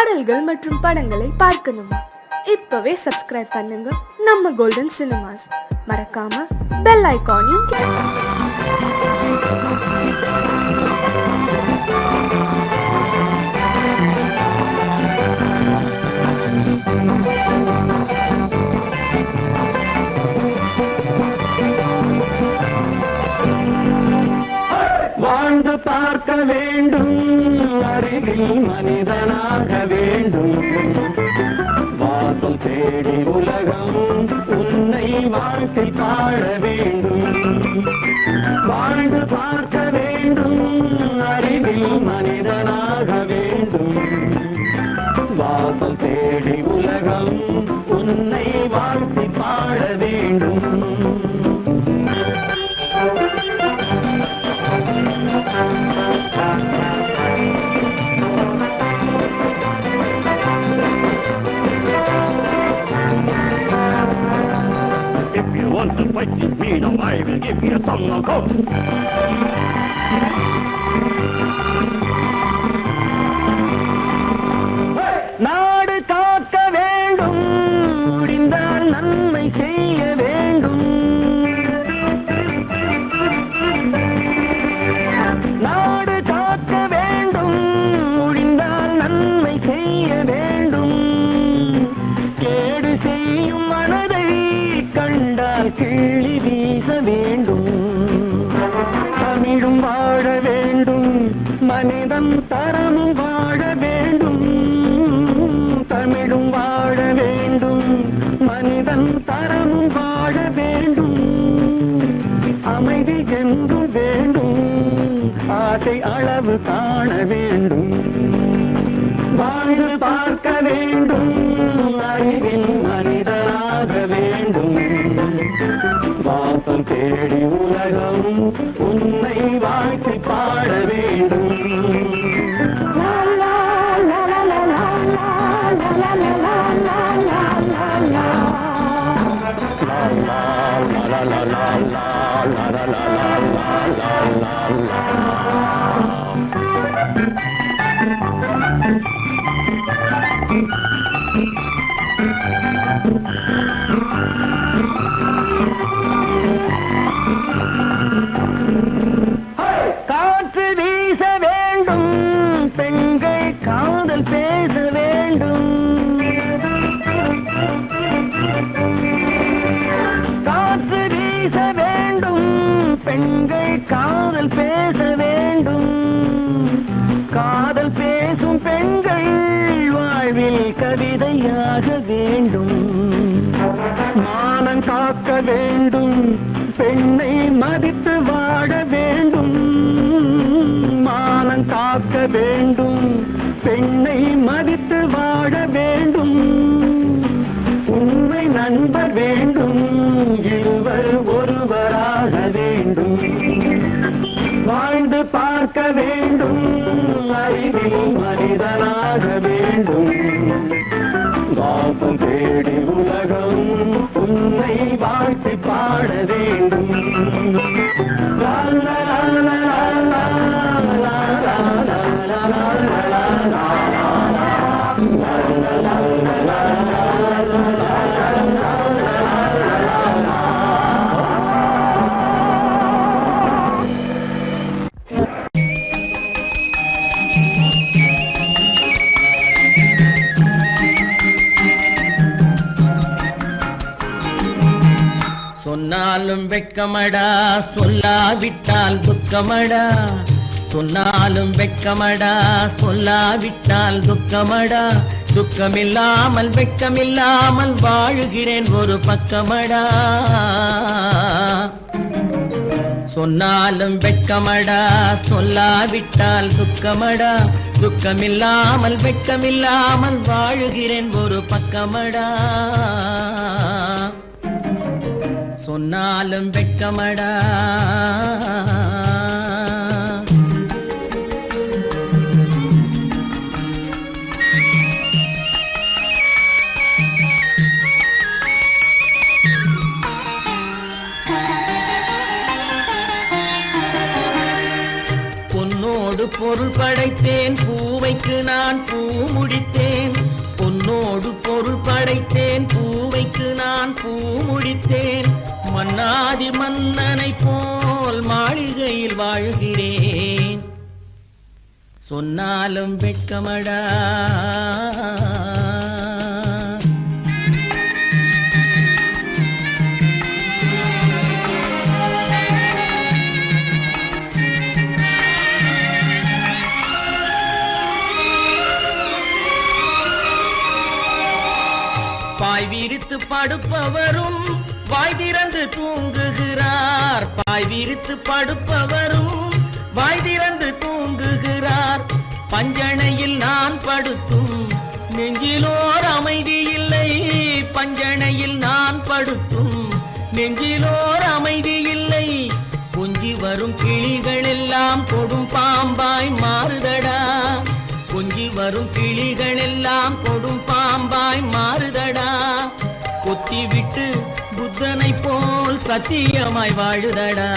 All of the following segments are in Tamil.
பாடல்கள் மற்றும் படங்களை பார்க்கணுமா? இப்பவே சப்ஸ்கிரைப் பண்ணுங்க நம்ம கோல்டன் சினிமாஸ். மறக்காம பெல் ஐகானையும் வாழ்ந்து பார்க்க வேண்டும், அறிவில் மனிதனாக வேண்டும், வாசல் தேடி உலகம் உன்னை வாழ்க்கை பாட வேண்டும். வாழ்ந்து பார்க்க வேண்டும், அறிவில் மனிதனாக வேண்டும், வாசல் தேடி உலகம் உன்னை வாழ்க்கை பாட வேண்டும். If you want to fight with me, now I will give you a song of hope. நாடு காக்க வேண்டும், முடிந்தால் நன்மை செய்ய வேண்டும். நாடு காக்க வேண்டும், முடிந்தால் நன்மை செய்ய வேண்டும். கேடு செய்யும் மனதை கண்டால் கிள்ளி வீச வேண்டும். தமிழும் வாழ வேண்டும், மனிதன் தரமும் வாழ வேண்டும். தமிழும் வாழ வேண்டும், மனிதன் தரமும் வாழ வேண்டும். அமைதி என்றும் வேண்டும், ஆசை அளவு காண வேண்டும். வாழ்ந்து பார்க்க வேண்டும், அறிவில் மனிதனாக வேண்டும். வாசம் தேடி உலகம் உன்னை வாழ்க்கை பாட வேண்டும். காற்று வீச வேண்டும், பெண்கள் காதல் பேச வேண்டும். காற்று வீச வேண்டும், பெண்கள் காதல் பேச வேண்டும். காதல் பேசும் பெண்கள் வாழ்வில் கவிதையாக வேண்டும். மானம் காக்க வேண்டும், பெண்ணை மதித்து வாழ வேண்டும். மானம் காக்க வேண்டும், பெண்ணை மதித்து வாழ வேண்டும். உண்மை நண்பர் வேண்டும், இருவர் ஒருவராக வேண்டும். வாழ்ந்து பார்க்க வேண்டும், அறிவில் மனிதனாக வேண்டும். வாசம் தேடி உலகம் உன்னை வாழ்த்தி பாட வேண்டும். லா லா லா லா லா லா லா லா லா லா. சொன்னாலும் வெட்கமடா, சொல்லாவிட்டால் துக்கமடா. சொன்னாலும் வெட்கமடா, சொல்லாவிட்டால் துக்கமடா. துக்கமில்லாமல் வெட்கமில்லாமல் வாழுகிறேன் ஒரு பக்கமடா. சொன்னாலும் வெட்கமடா, சொல்லாவிட்டால் துக்கமடா. துக்கமில்லாமல் வெட்கமில்லாமல் வாழுகிறேன் ஒரு பக்கமடா. சொன்னாலும் வெட்கமடா. பொன்னோடு பொருள் படைத்தேன், பூவைக்கு நான் பூ முடித்தேன். பூ முடித்தேன் மன்னாதி மன்னனை போல் மாளிகையில் வாழ்கிறேன் சொன்னாலும் வெட்கமடா பாய் விரித்து படுப்பவரும் வாய் திறந்து தூங்குகிறார் பாய் விரித்து படுப்பவரும் வாய் திறந்து தூங்குகிறார் பஞ்சணையில் நான் படுத்தும் நெஞ்சிலோர் அமைதி இல்லை பஞ்சணையில் நான் படுத்தும் நெஞ்சிலோர் அமைதி இல்லை கொஞ்சி வரும் கிளிகள் எல்லாம் கொடும் பாம்பாய் மாறுதடா கொஞ்சி வரும் கிளிகள் எல்லாம் கொடும் பாம்பாய் மாறுதடா கொத்தி விட்டு புத்தனை போல் சத்தியமாய் வாழுதடா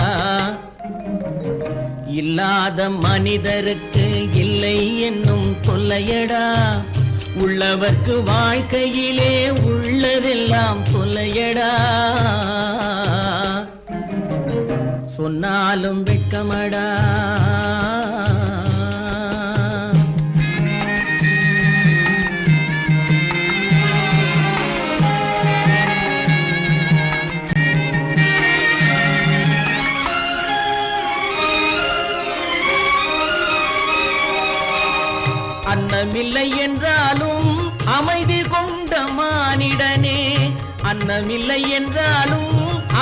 இல்லாத மனிதருக்கு இல்லை என்னும் தொல்லையடா உள்ளவர்க்கு வாழ்க்கையிலே உள்ளதெல்லாம் தொல்லையடா சொன்னாலும் வெட்கமடா அன்னமில்லை என்றாலும் அமைதி கொண்ட மானிடனே அன்னமில்லை என்றாலும்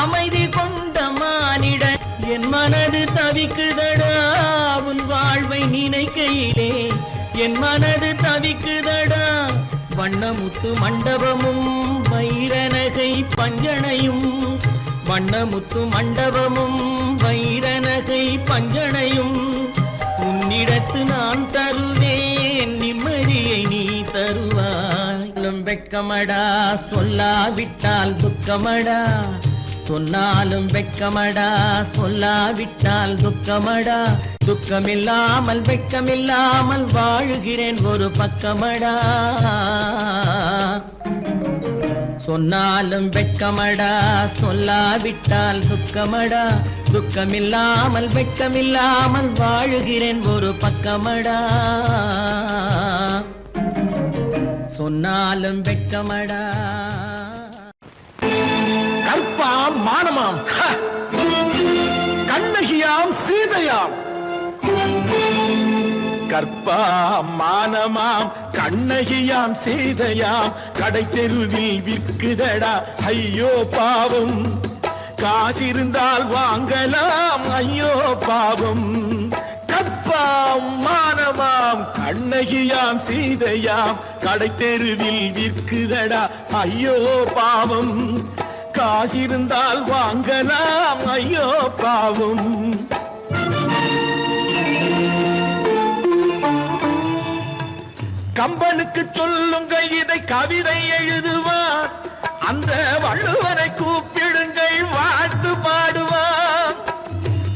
அமைதி கொண்ட மானிடன் என் மனது தவிக்குதடா உன் வாழ்வை நினைக்கையிலே என் மனது தவிக்குதடா வண்ணமுத்து மண்டபமும் வைரநகை பஞ்சனையும் வண்ணமுத்து மண்டபமும் வைரநகை பஞ்சனையும் உன்னிடத்து நான் தருவேன் நிம்மதியை நீ தருவாய் வெட்கமடா சொல்லாவிட்டால் துக்கமடா சொன்னாலும் வெட்கமடா சொல்லாவிட்டால் துக்கமடா துக்கமில்லாமல் வெட்கமில்லாமல் வாழுகிறேன் ஒரு பக்கமடா சொன்னாலும் வெட்கமடா சொல்லாவிட்டால் துக்கமடா துக்கமில்லாமல் வெட்கமில்லாமல் வாழுகிறேன் ஒரு பக்கமடா சொன்னாலும் வெட்கமடா கற்பாம் மானமாம் கண்ணகியாம் சீதையாம் கற்பாம் மானமாம் கண்ணகியாம் சீதையாம் கடை தெருவில் விற்குதடா ஐயோ பாவம் காசிருந்தால் வாங்கலாம் ஐயோ பாவம் கற்பாம் மானமாம் கண்ணகியாம் சீதையாம் கடை தெருவில் விற்குதடா ஐயோ பாவம் காசிருந்தால் வாங்கலாம் ஐயோ பாவம் கம்பனுக்கு சொல்லுங்கள் இதை கவிதை எழுதுவார் அந்த வள்ளுவனை கூப்பிடுங்கள் வாழ்த்து பாடுவார்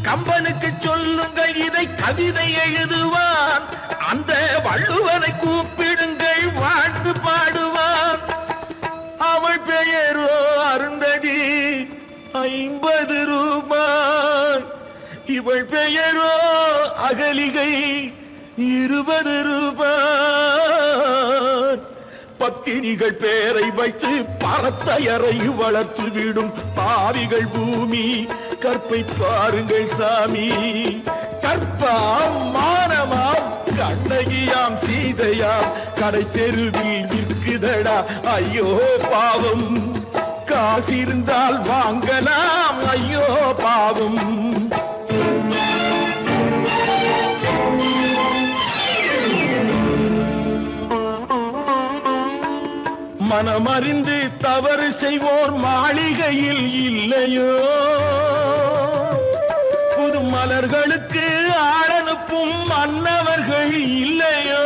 கம்பனுக்கு சொல்லுங்கள் இதை கவிதை எழுதுவார் அந்த வள்ளுவனை கூப்பிடுங்கள் வாழ்த்து பாடுவார் அவள் பெயரோ அருந்ததி 50 ரூபாய் இவள் பெயரோ அகலிகை 20 ரூபாய் பத்தினிகள் பேரை வைத்து பரத்தையரை வளர்த்து விடும் பாவிகள் பூமி கற்பை பாருங்கள் சாமி கற்பாம் மானமாம் கண்ணகியாம் சீதையாம் கடை தெருவில் விற்குதடா ஐயோ பாவம் காசிருந்தால் வாங்கலாம் ஐயோ பாவம் மனமறிந்து தவறு செய்வோர் மாளிகையில் இல்லையோ புது மலர்களுக்கு ஆளனுப்பும் மன்னவர்கள் இல்லையோ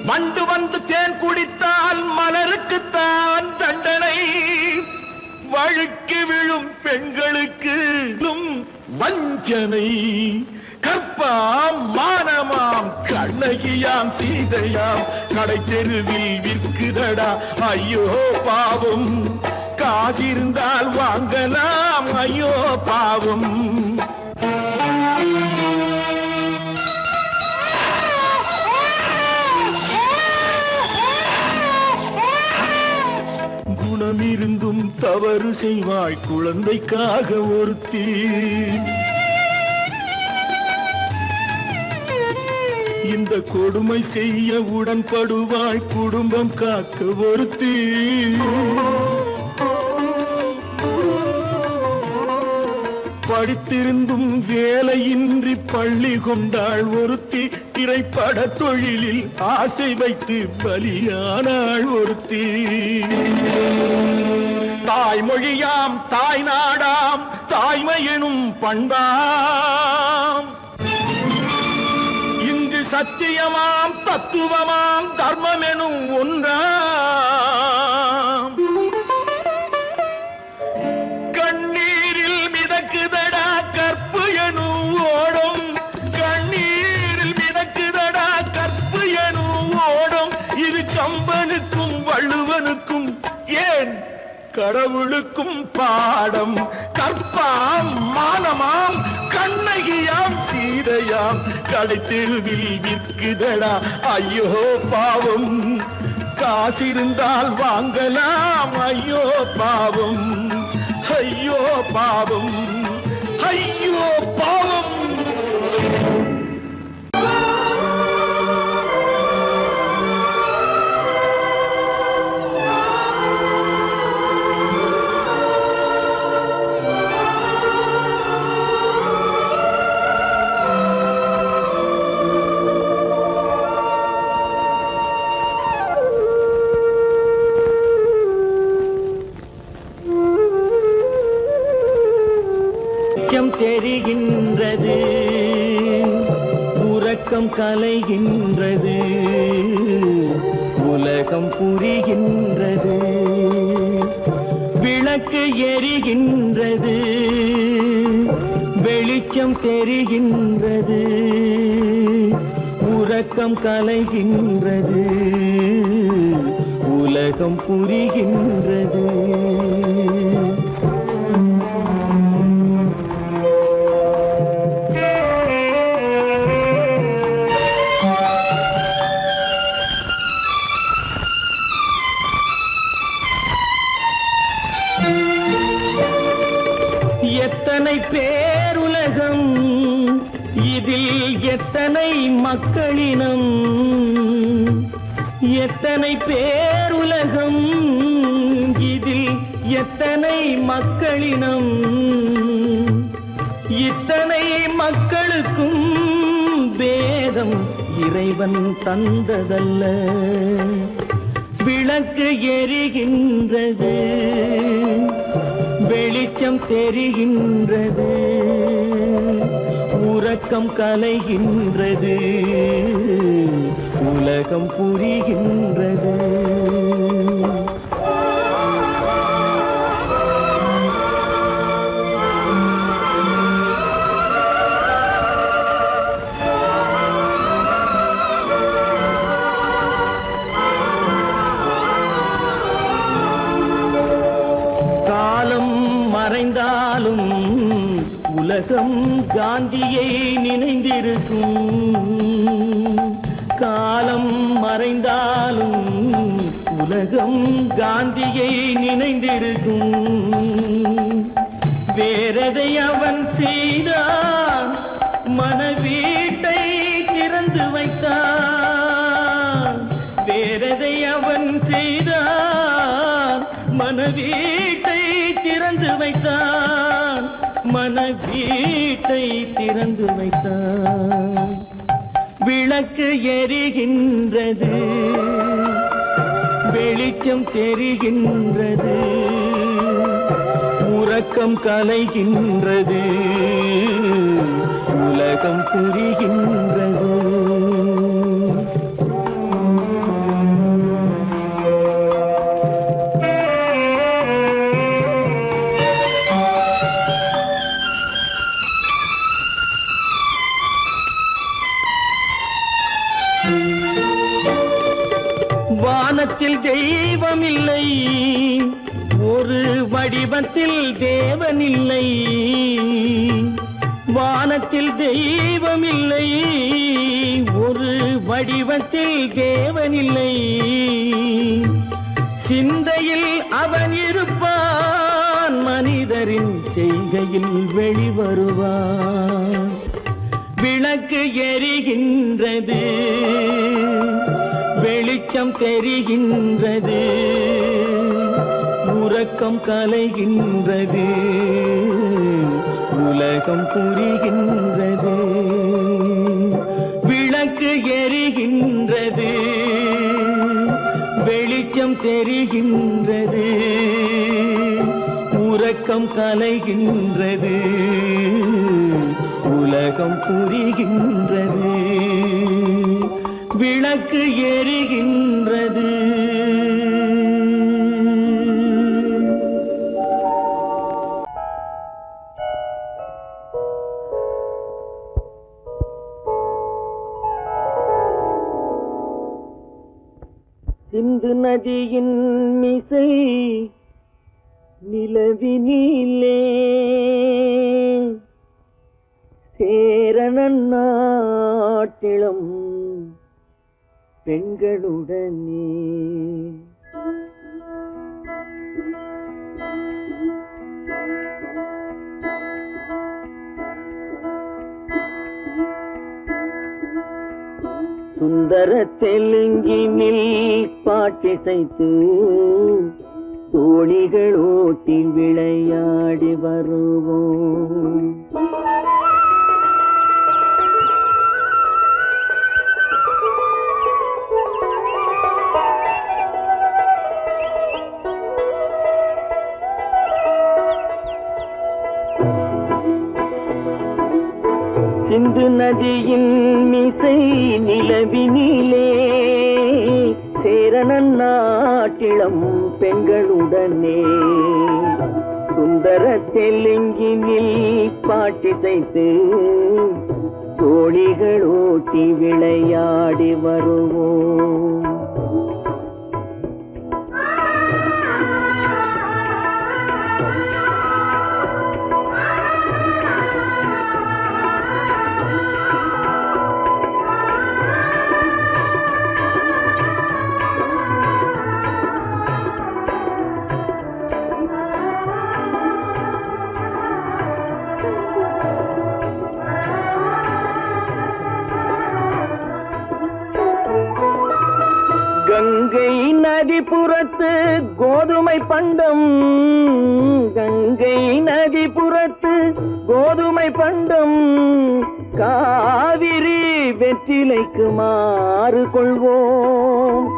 வண்டு வந்து தேன் குடித்தால் மலருக்குத்தான் தண்டனை வழுக்கி விழும் பெண்களுக்கு வஞ்சனை கற்பாம் மானமாம் கண்ணகியாம் சீதையாம் கடை தெருவில் விற்குதடா ஐயோ பாவம் காசிருந்தால் வாங்கலாம் ஐயோ பாவம் குணமிருந்தும் தவறு செய்வாய் குழந்தைக்காக ஒருத்தி இந்த கொடுமை செய்ய உடன்படுவாய் குடும்பம் காக்க ஒருத்தி படித்திருந்தும் வேலையின்றி பள்ளி கொண்டாள் ஒருத்தி திரைப்பட தொழிலில் ஆசை வைத்து பலியானாள் ஒருத்தி தாய்மொழியாம் தாய் நாடாம் தாய்மையெனும் பண்பாம் இங்கு சத்தியமாம் தத்துவமாம் தர்மமெனும் ஒன்றாம் கண்ணீரில் மிதக்குதடா கற்பு எனும் ஓடும் கண்ணீரில் மிதக்குதடா கற்பு எனும் ஓடும் இது கம்பனுக்கும் வள்ளுவனுக்கும் ஏன் கடவுளுக்கும் பாடம் கற்பாம் மானமாம் கண்ணகியாம் சீதையாம் கடைத்தெருவில் விற்குதடா ஐயோ பாவம் காசிருந்தால் வாங்கலாம் ஐயோ பாவம் ஐயோ பாவம் ஐயோ பாவம் தெரிகின்றது உறக்கம் கலைகின்றது உலகம் புரிகின்றது விளக்கு எரிகின்றது வெளிச்சம் தெரிகின்றது உறக்கம் கலைகின்றது உலகம் புரிகின்றது எத்தனை பேருலகம் இதில் எத்தனை மக்களினம் எத்தனை பேருலகம் இதில் எத்தனை மக்களினம் இத்தனை மக்களுக்கும் வேதம் இறைவன் தந்ததல்ல விளக்கு எரிகின்றது வெளிச்சம் தெரிகின்றது உறக்கம் கலைகின்றது உலகம் புரிகின்றது மறைந்தாலும் உலகம் காந்தியை நினைந்திருக்கும் காலம் மறைந்தாலும் உலகம் காந்தியை நினைந்திருக்கும் வேறதை அவன் செய்தான் மனவீட்டை திறந்து வைத்தான் வேறதை அவன் செய்தான் மனவீட்டை திறந்து வைத்தான் மனவீட்டை திறந்து வைத்தான் விளக்கு எரிகின்றது வெளிச்சம் தெரிகின்றது உறக்கம் கலைகின்றது உலகம் புரிகின்றது வானத்தில் தெய்வம் இல்லை, ஒரு வடிவத்தில் தேவன் இல்லை. வானத்தில் தெய்வம் இல்லை, ஒரு வடிவத்தில் தேவன் இல்லை. சிந்தையில் அவன் இருப்பான், மனிதரின் செய்கையில் வெளிவருவான். விளக்கு எரிகின்றது, வெளிச்சம் தெரிகின்றது, உறக்கம் கலைகின்றது, உலகம் புரிகின்றது. விளக்கு எரிகின்றது, வெளிச்சம் தெரிகின்றது, உறக்கம் கலைகின்றது, உலகம் புரிகின்றது. விளக்கு எரிகின்றது. சிந்து நதியின் மிசை நிலவினிலே சேரணன் நாட்டிலும் பெண்களுடனே சுந்தர தெலுங்கினில் பாட்டிசைத்து தோணிகள் ஓட்டி விளையாடி வருவோம். சிந்து நதியின் மிசை நிலவினிலே சேரணன் நாட்டிளம் பெண்களுடனே சுந்தர தெலுங்கினில் பாட்டிசைத்து தோணிகள் ஓட்டி விளையாடி வருவோம். கங்கை நதிபுறத்து கோதுமை பண்டம், கங்கை நதிபுறத்து கோதுமை பண்டம், காவிரி வெற்றிலைக்கு மாறு கொள்வோம்.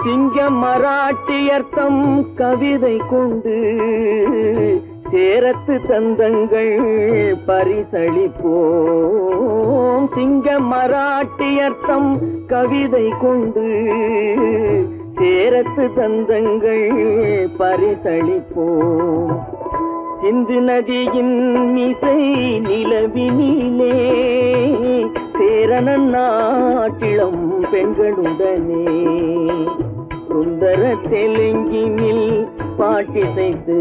சிங்கம் மராட்டியர்த்தம் கவிதை கொண்டு சேரத்து தந்தங்கள் பரிசளிப்போம். சிங்கம் மராட்டியர்த்தம் கவிதை கொண்டு சேரத்து தந்தங்கள் பரிசளிப்போம். சிந்து நதியின் மிசை நிலவினிலே சேரணன் நாட்டிளம் பெண்களுடனே சுந்தர தெலுங்கினில் பாட்டிசைத்து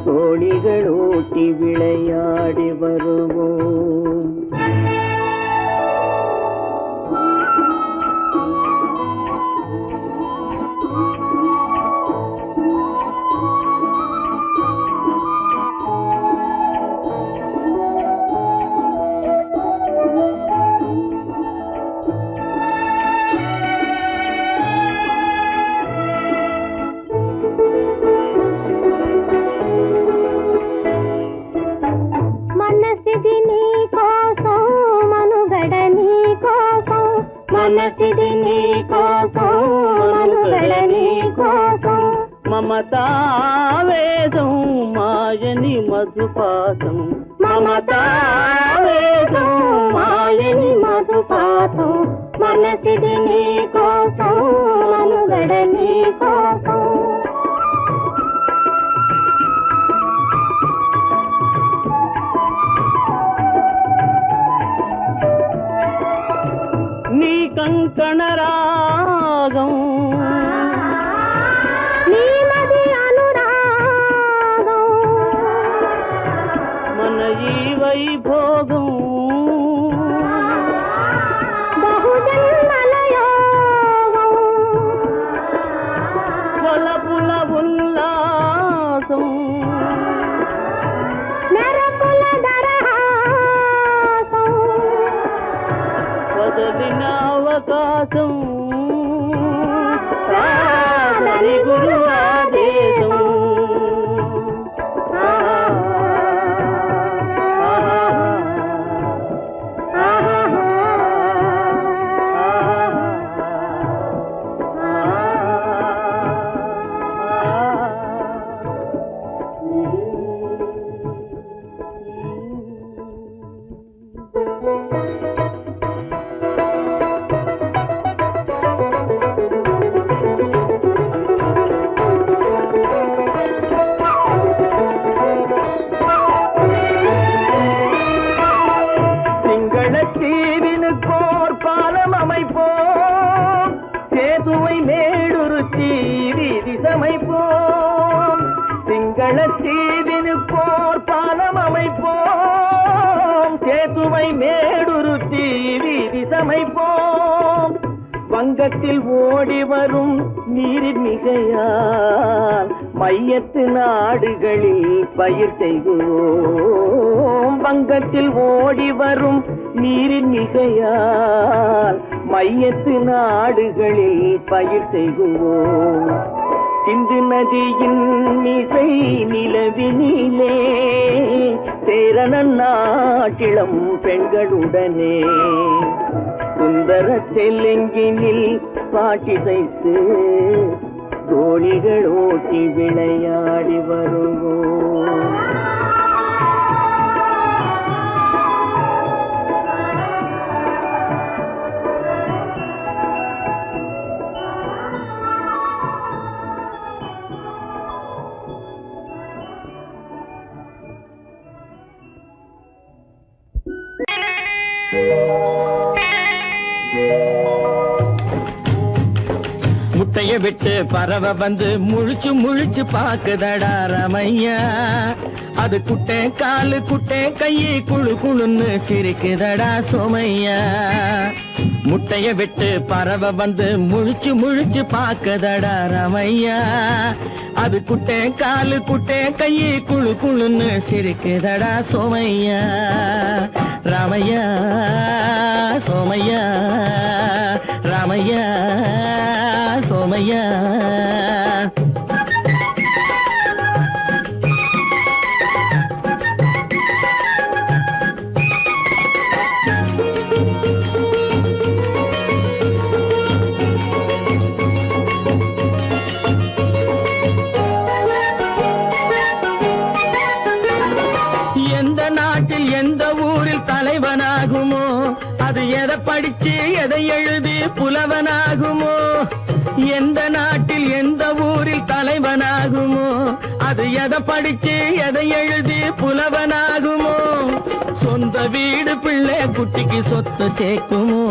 தோணிகள் ஓட்டி விளையாடி வருவோம். మనసిది నీ కోసం మనుగడ నీ కోసం మమతావేదం మాయని మధుపాసం మమతావేదం మాయని మధుపాసం మనసిది నీ కోసం మనుగడ నీ కోసం కంకణ రాగం వైభోగం బహుజన్మలయోగం కొలపుల ఉల్లాసం మెరపుల దరహాసం వదలిన అవకాశం సాధని గురు ఆదేశం தீவினுக்கோர் பாலம் அமைப்போம் சேதுவை மேடுருத்தி வீதி சமைப்போம் சிங்கள தீவினுக்கோர் பாலம் அமைப்போம் சேதுவை மேடுருத்தி வீதி சமைப்போம் வங்கத்தில் ஓடி வரும் நீரின் மிகையால் மையத்து நாடுகளில் பயிர் செய்கிறோம் வங்கத்தில் ஓடி வரும் நீரின் மிகையால் மையத்து நாடுகளில் பயிர் செய்கிறோம் சிந்து நதியின் மிசை நிலவினிலே சேரண நாட்டிளம் பெண்களுடனே சுந்தர தெலுங்கினில் பாட்டிசைத்து தோணிகள் ஓட்டி விளையாடி வருவோம் முட்டைய விட்டு பறவை வந்து முழிச்சு முழிச்சு பாக்குதடா ரமையா அது குட்டே காலு குட்டே கையை குழு குழுன்னு சிரிக்குதடா சோமையா முட்டைய விட்டு பறவை வந்து முழிச்சு முழிச்சு பாக்குதடா ரமையா அது குட்டே காலு குட்டே கையை குழு குழுன்னு சிரிக்குதடா சோமையா ராமையா சோமையா ராமையா சோமையா எந்த நாட்டில் எந்த ஊரில் தலைவனாகுமோ அது எதை படிச்சு எதை எழுதி புலவனாகுமோ எந்த நாட்டில் எந்த ஊரில் தலைவனாகுமோ அது எதை படிச்சு எதை எழுதி புலவனாகுமோ சொந்த வீடு பிள்ளை குட்டிக்கு சொத்து சேர்க்குமோ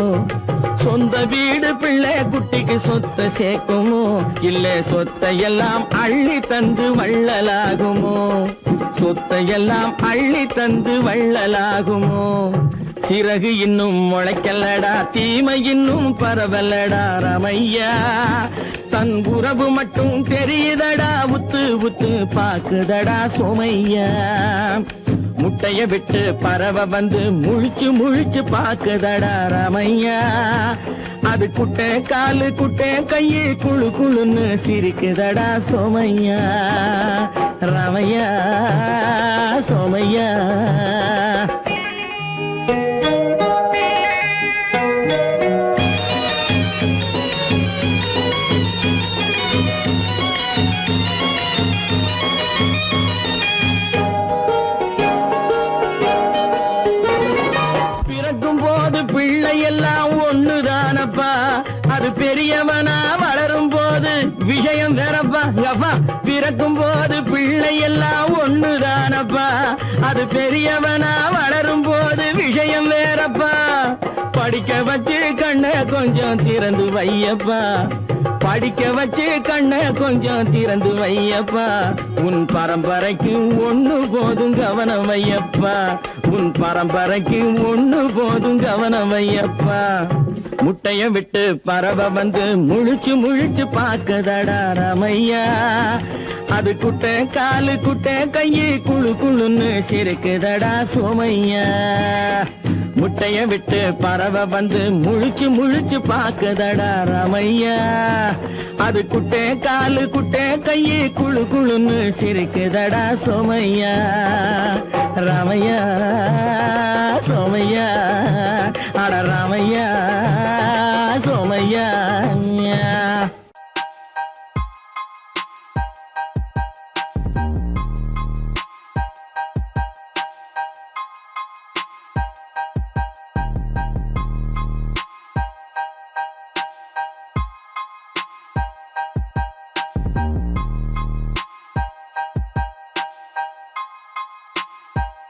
சொந்த வீடு பிள்ளை குட்டிக்கு சொத்து சேர்க்குமோ இல்ல சொத்தை எல்லாம் அள்ளி தந்து வள்ளலாகுமோ சொத்தை எல்லாம் அள்ளி தந்து வள்ளலாகுமோ சிறகு இன்னும் முளைக்கல்லடா தீமை இன்னும் பரவல்லடா ரமையா தன் உறவு மட்டும் தெரியுதடா உத்து உத்து பாக்குதடா சோமையா முட்டைய விட்டு பறவை வந்து முழிச்சு முழிச்சு பாக்குதடா ரமையா அது குட்டை காலு குட்டை கையை குழு குழுன்னு சிரிக்குதடா சோமையா ரமையா சோமையா எல்லாம் ஒண்ணுதானப்பா அது பெரியவனா வளரும் போது விஷயம் வேறப்பா அப்பா பிறக்கும் போது பிள்ளை எல்லாம் ஒண்ணுதானப்பா அது பெரியவனா வளரும் போது விஷயம் வேறப்பா படிக்க வச்சு கண்ண கொஞ்சம் திறந்து வையப்பா படிக்க வச்சு கண்ணை கொஞ்சம் திறந்து வையப்பா உன் பரம்பரைக்கு ஒண்ணு போதும் கவனம் வையப்பா உன் பரம்பரைக்கு ஒண்ணு போதும் கவனம் வையப்பா முட்டைய விட்டு பறவை வந்து முழிச்சு முழிச்சு பார்க்கதடா ராமையா அது குட்டை காலு குட்டை கையை குழு குழுன்னு சிரிக்குதடா சோமையா முட்டைய விட்டு பறவை வந்து முழிச்சு முழிச்சு பார்க்கதடா ராமையா அது குட்டை காலு குட்டை கையை குழு குழுன்னு சிரிக்குதடா சோமையா ராமையா